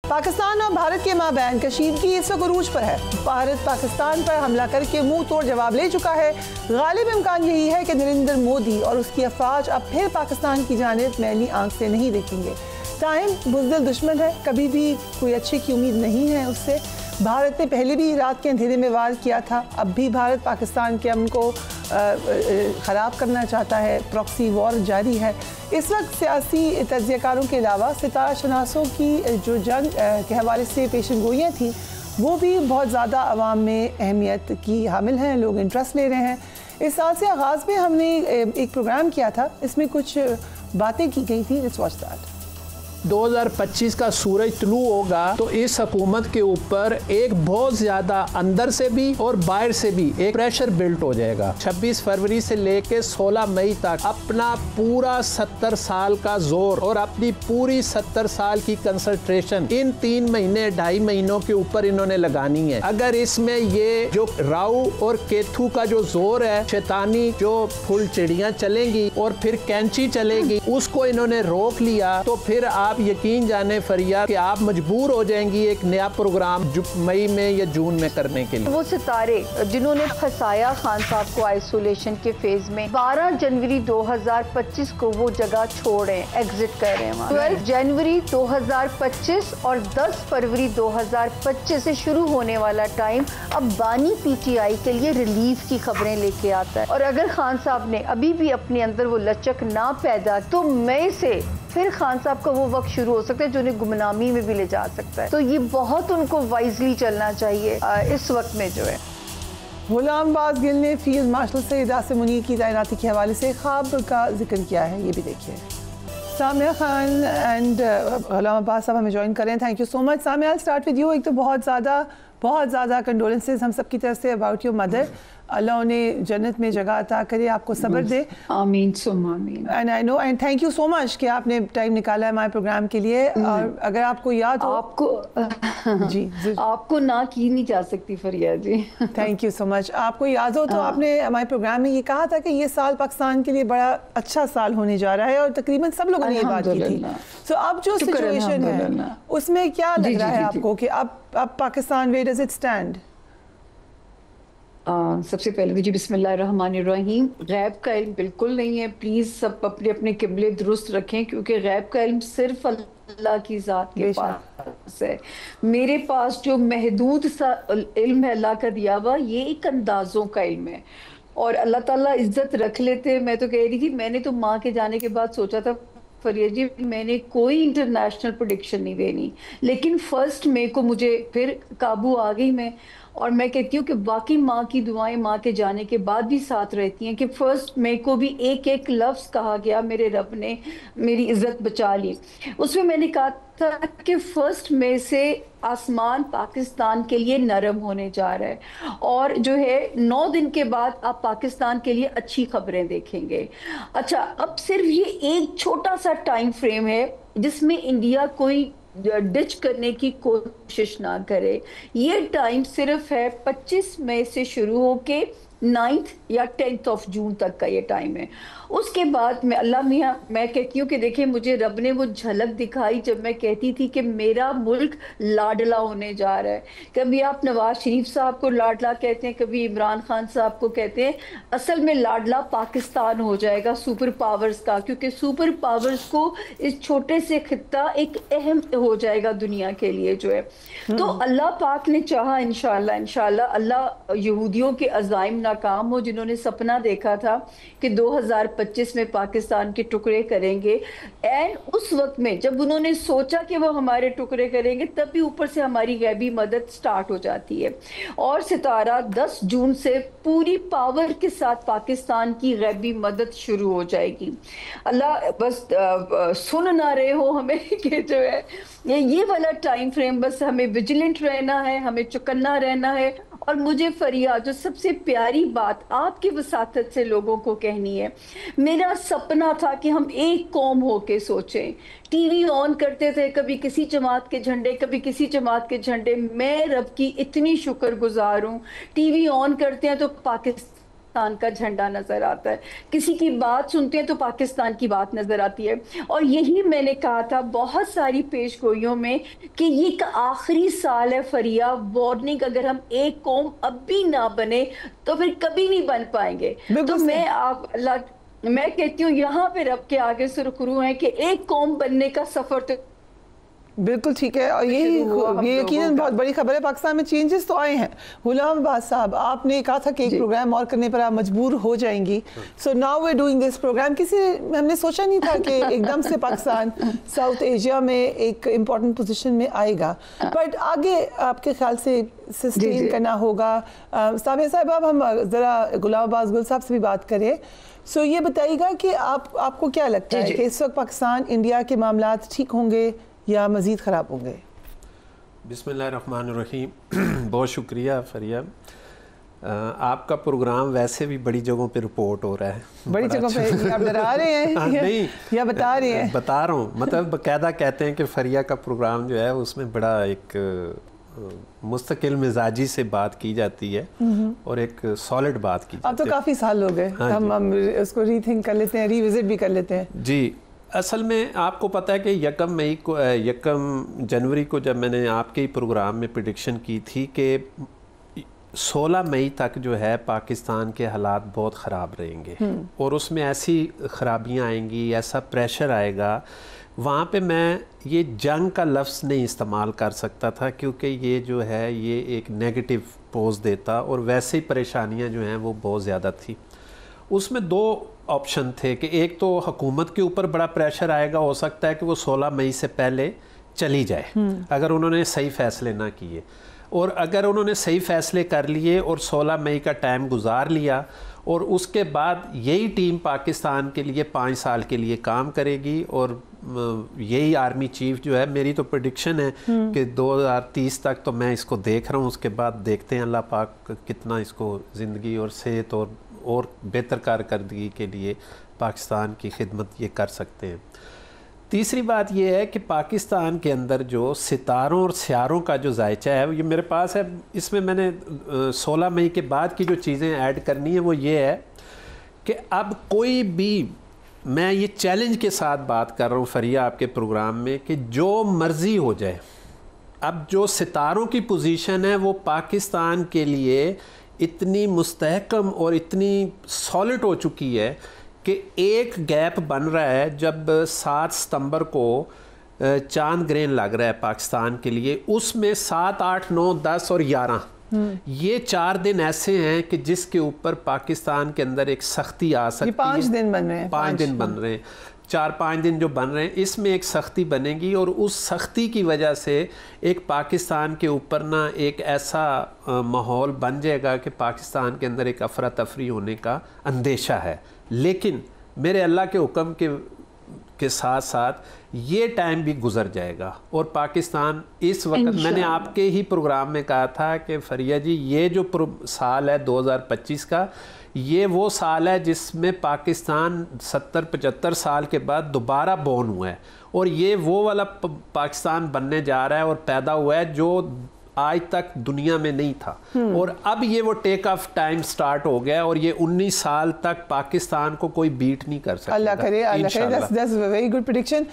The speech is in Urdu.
پاکستان اور بھارت کے مابین کشیدگی اس وقت عروج پر ہے۔ بھارت پاکستان پر حملہ کر کے منہ توڑ جواب لے چکا ہے۔ غالب امکان یہی ہے کہ نریندر مودی اور اس کی افواج اب پھر پاکستان کی جانب میلی آنکھ سے نہیں دیکھیں گے۔ ٹائم بزدل دشمن ہے، کبھی بھی کوئی اچھے کی امید نہیں ہے اس سے۔ بھارت نے پہلے بھی رات کے اندھیرے میں وار کیا تھا، اب بھی بھارت پاکستان کے امن کو خراب کرنا چاہتا ہے۔ پراکسی وار جاری ہے۔ اس وقت سیاسی تجزیہ کاروں کے علاوہ ستارہ شناسوں کی جو جنگ کے حوالے سے پیشن گوئیاں تھیں وہ بھی بہت زیادہ عوام میں اہمیت کی حامل ہیں، لوگ انٹرسٹ لے رہے ہیں۔ اس سال سے آغاز میں ہم نے ایک پروگرام کیا تھا، اس میں کچھ باتیں کی گئی تھی۔ Let's watch that. 2025 کا سورج طلوع ہوگا تو اس حکومت کے اوپر ایک بہت زیادہ اندر سے بھی اور باہر سے بھی ایک پریشر بلٹ ہو جائے گا۔ 26 فروری سے لے کے 16 مئی تک اپنا پورا 70 سال کا زور اور اپنی پوری 70 سال کی کنسنٹریشن ان 3 مہینے 2.5 مہینوں کے اوپر انہوں نے لگانی ہے۔ اگر اس میں یہ جو راؤ اور کیتھو کا جو زور ہے، شیطانی جو پھول چڑیاں چلیں گی اور پھر کینچی چلے گی، اس کو انہوں نے روک لیا تو پھر آپ یقین جانے فریاد کہ آپ مجبور ہو جائیں گی ایک نیا پروگرام مئی میں یا جون میں کرنے کے لیے۔ وہ ستارے جنہوں نے پھنسایا خان صاحب کو آئسولیشن کے فیز میں، 12 جنوری 2025 کو وہ جگہ چھوڑیں، ایگزٹ کر رہے ہیں وہاں۔ 12 جنوری 2025 اور 10 فروری 2025 سے شروع ہونے والا ٹائم اب بانی پی ٹی آئی کے لیے ریلیف کی خبریں لے کے آتا ہے، اور اگر خان صاحب نے ابھی بھی اپنے اندر وہ لچک نہ پیدا تو مئی سے پھر خان صاحب کا وہ وقت شروع ہو سکتا ہے جو انہیں گمنامی میں بھی لے جا سکتا ہے۔ تو یہ بہت ان کو وائزلی چلنا چاہیے اس وقت میں جو ہے۔ غلام باز گل نے فیلڈ مارشل سید عاصم منیر کی تعیناتی کے حوالے سے خواب کا ذکر کیا ہے، یہ بھی دیکھیے۔ سامیہ خان اینڈ غلام عباس صاحب ہمیں جوائن کریں، thank you so much. Samiya I'll start with you۔ ایک تو بہت زیادہ کنڈولنسز ہم سب کی طرف سے اباؤٹ یور مدر۔ اللہ انہیں جنت میں جگہ عطا کرے، آپ کو صبر دے۔ آمین ثم آمین۔ And I know and thank you so much کہ آپ نے ٹائم نکالا ہے ہمارے پروگرام کے لیے۔ اور اگر آپ کو یاد ہو آپ کو جی آپ کو نہ کی نہیں جا سکتی فریا جی۔ تھینک یو سو مچ۔ آپ کو یاد ہو تو آپ نے ہمارے پروگرام میں یہ کہا تھا کہ یہ سال پاکستان کے لیے بڑا اچھا سال ہونے جا رہا ہے، اور تقریباً سب لوگوں نے یہ بات کی تھی۔ سو اب جو سچویشن ہے اس میں کیا لگ رہا ہے آپ کو کہ اب Pakistan where does it stand? سب سے پہلے جی بسم اللہ الرحمن الرحیم۔ غیب کا علم بالکل نہیں ہے، پلیز سب اپنے اپنے قبلے درست رکھیں، کیونکہ غیب کا علم صرف اللہ کی ذات کے پاس ہے۔ میرے پاس جو محدود سا علم ہے اللہ کا دیا ہوا، یہ ایک اندازوں کا علم ہے، اور اللہ تعالیٰ عزت رکھ لیتے۔ میں تو کہہ رہی تھی، میں نے تو ماں کے جانے کے بعد سوچا تھا فریہ جی میں نے کوئی انٹرنیشنل پریڈکشن نہیں دینی، لیکن 1 مئی کو مجھے پھر قابو آ گئی میں، اور میں کہتی ہوں کہ واقعی ماں کی دعائیں ماں کے جانے کے بعد بھی ساتھ رہتی ہیں کہ 1 مئی کو بھی ایک لفظ کہا گیا، میرے رب نے میری عزت بچا لی۔ اس میں نے کہا تھا کہ 1 مئی سے آسمان پاکستان کے لیے نرم ہونے جا رہا ہے، اور جو ہے 9 دن کے بعد آپ پاکستان کے لیے اچھی خبریں دیکھیں گے۔ اچھا، اب صرف یہ ایک چھوٹا سا ٹائم فریم ہے جس میں انڈیا کوئی ڈچ کرنے کی کوشش نہ کرے۔ یہ ٹائم صرف ہے 25 مئی سے شروع ہو کے 9 یا 10 جون تک کا یہ ٹائم ہے۔ اس کے بعد میں اللہ میاں میں کہتی ہوں کہ دیکھیں مجھے رب نے وہ جھلک دکھائی جب میں کہتی تھی کہ میرا ملک لاڈلا ہونے جا رہا ہے۔ کبھی آپ نواز شریف صاحب کو لاڈلا کہتے ہیں، کبھی عمران خان صاحب کو کہتے ہیں، اصل میں لاڈلا پاکستان ہو جائے گا سپر پاورز کا، کیونکہ سپر پاورز کو اس چھوٹے سے خطہ ایک اہم ہو جائے گا دنیا کے لیے جو ہے۔ تو اللہ پاک نے چاہا انشاءاللہ اللہ یہودیوں کے عزائم ناکام ہو، جنہوں نے سپنا دیکھا تھا کہ 2025 میں پاکستان کے ٹکڑے کریں گے، اینڈ اس وقت میں جب انہوں نے سوچا کہ وہ ہمارے ٹکڑے کریں گے، تب بھی اوپر سے ہماری غیبی مدد سٹارٹ ہو جاتی ہے، اور ستارہ 10 جون سے پوری پاور کے ساتھ پاکستان کی غیبی مدد شروع ہو جائے گی۔ اللہ بس سن نہ رہے ہو ہمیں کہ جو ہے یہ والا ٹائم فریم، بس ہمیں ویجیلنٹ رہنا ہے، ہمیں چکنا رہنا ہے۔ اور مجھے فریاد جو سب سے پیاری بات آپ کی وساطت سے لوگوں کو کہنی ہے، میرا سپنا تھا کہ ہم ایک قوم ہو کے سوچیں۔ ٹی وی آن کرتے تھے، کبھی کسی جماعت کے جھنڈے، کبھی کسی جماعت کے جھنڈے۔ میں رب کی اتنی شکر گزار ہوں، ٹی وی آن کرتے ہیں تو پاکستان پاکستان کا جھنڈا نظر آتا ہے، کسی کی بات سنتے ہیں تو پاکستان کی بات نظر آتی ہے. اور یہی میں نے کہا تھا بہت ساری پیش گوئیوں میں کہ یہ ایک آخری سال ہے فریہ، وارننگ، اگر ہم ایک قوم اب بھی نہ بنے تو پھر کبھی نہیں بن پائیں گے. تو میں کہتی ہوں یہاں پہ رب کے آگے سرخرو ہیں کہ ایک قوم بننے کا سفر تو بالکل ٹھیک ہے. اور یہ یقیناً بہت بڑی خبر ہے. پاکستان میں چینجز تو آئے ہیں. غلام عباس صاحب، آپ نے کہا تھا کہ ایک پروگرام اور کرنے پر آپ مجبور ہو جائیں گی. So now we doing this program. ہم نے سوچا نہیں تھا کہ ایک دم سے پاکستان ساؤتھ ایشیا میں ایک امپورٹنٹ پوزیشن میں آئے گا، بٹ آگے آپ کے خیال سے سسٹین کرنا ہوگا. سابق صاحب، اب ہم ذرا غلام عباس گل صاحب سے بھی بات کریں. سو یہ بتائیے گا کہ آپ کو کیا لگتا ہے کہ اس وقت پاکستان انڈیا کے معاملات ٹھیک ہوں گے یا مزید خراب ہوں گے؟ بسم اللہ الرحمن الرحیم. بہت شکریہ فریہ. آپ کا پروگرام ویسے بھی بڑی جگہوں پہ رپورٹ ہو رہا ہے. بڑی جگہوں پہ آپ ڈرا رہے ہیں نہیں یا بتا رہے ہیں؟ بتا رہا ہوں. مطلب باقاعدہ کہتے ہیں کہ فریہ کا پروگرام جو ہے اس میں بڑا ایک مستقل مزاجی سے بات کی جاتی ہے اور ایک سالڈ بات کی جاتی ہے. اب تو کافی سال ہو گئے، ہم اس کو ری تھنک کر لیتے ہیں، ری وزٹ بھی کر لیتے ہیں. جی، اصل میں آپ کو پتہ ہے کہ یکم جنوری کو جب میں نے آپ کے ہی پروگرام میں پریڈکشن کی تھی کہ 16 مئی تک جو ہے پاکستان کے حالات بہت خراب رہیں گے اور اس میں ایسی خرابیاں آئیں گی، ایسا پریشر آئے گا. وہاں پہ میں یہ جنگ کا لفظ نہیں استعمال کر سکتا تھا کیونکہ یہ جو ہے یہ ایک نیگیٹو پوز دیتا اور ویسے ہی پریشانیاں جو ہیں وہ بہت زیادہ تھی. اس میں 2 آپشن تھے کہ ایک تو حکومت کے اوپر بڑا پریشر آئے گا، ہو سکتا ہے کہ وہ 16 مئی سے پہلے چلی جائے اگر انہوں نے صحیح فیصلے نہ کیے، اور اگر انہوں نے صحیح فیصلے کر لیے اور 16 مئی کا ٹائم گزار لیا اور اس کے بعد یہی ٹیم پاکستان کے لیے 5 سال کے لیے کام کرے گی اور یہی آرمی چیف جو ہے، میری تو پریڈکشن ہے کہ 2030 تک تو میں اس کو دیکھ رہا ہوں. اس کے بعد دیکھتے ہیں اللہ پاک کتنا اس کو زندگی اور صحت اور بہتر کارکردگی کے لیے پاکستان کی خدمت یہ کر سکتے ہیں. تیسری بات یہ ہے کہ پاکستان کے اندر جو ستاروں اور سیاروں کا جو ذائچہ ہے یہ میرے پاس ہے. اس میں نے 16 مئی کے بعد کی جو چیزیں ایڈ کرنی ہیں وہ یہ ہے کہ اب کوئی بھی، میں یہ چیلنج کے ساتھ بات کر رہا ہوں فریہ آپ کے پروگرام میں، کہ جو مرضی ہو جائے، اب جو ستاروں کی پوزیشن ہے وہ پاکستان کے لیے اتنی مستحکم اور اتنی سالڈ ہو چکی ہے کہ ایک گیپ بن رہا ہے جب 7 ستمبر کو چاند گرہن لگ رہا ہے پاکستان کے لیے. اس میں 7، 8، 9، 10 اور 11 یہ 4 دن ایسے ہیں کہ جس کے اوپر پاکستان کے اندر ایک سختی آ سکتی ہے. 5 دن بن رہے ہیں، 5 دن بن رہے ہیں، 4-5 دن جو بن رہے ہیں، اس میں ایک سختی بنے گی اور اس سختی کی وجہ سے ایک پاکستان کے اوپر نا ایک ایسا ماحول بن جائے گا کہ پاکستان کے اندر ایک افراتفری ہونے کا اندیشہ ہے. لیکن میرے اللہ کے حکم کے ساتھ ساتھ یہ ٹائم بھی گزر جائے گا اور پاکستان اس وقت، میں نے آپ کے ہی پروگرام میں کہا تھا کہ فریہ جی یہ جو سال ہے 2025 کا، یہ وہ سال ہے جس میں پاکستان 70-75 سال کے بعد دوبارہ بورن ہوا ہے اور یہ وہ والا پاکستان بننے جا رہا ہے اور پیدا ہوا ہے جو آج تک دنیا میں نہیں تھا. اور اب یہ وہ ٹیک آف ٹائم سٹارٹ ہو گیا اور یہ 19 سال تک پاکستان کو کوئی بیٹ نہیں کر سکتا. اللہ کرے، that's a very good prediction.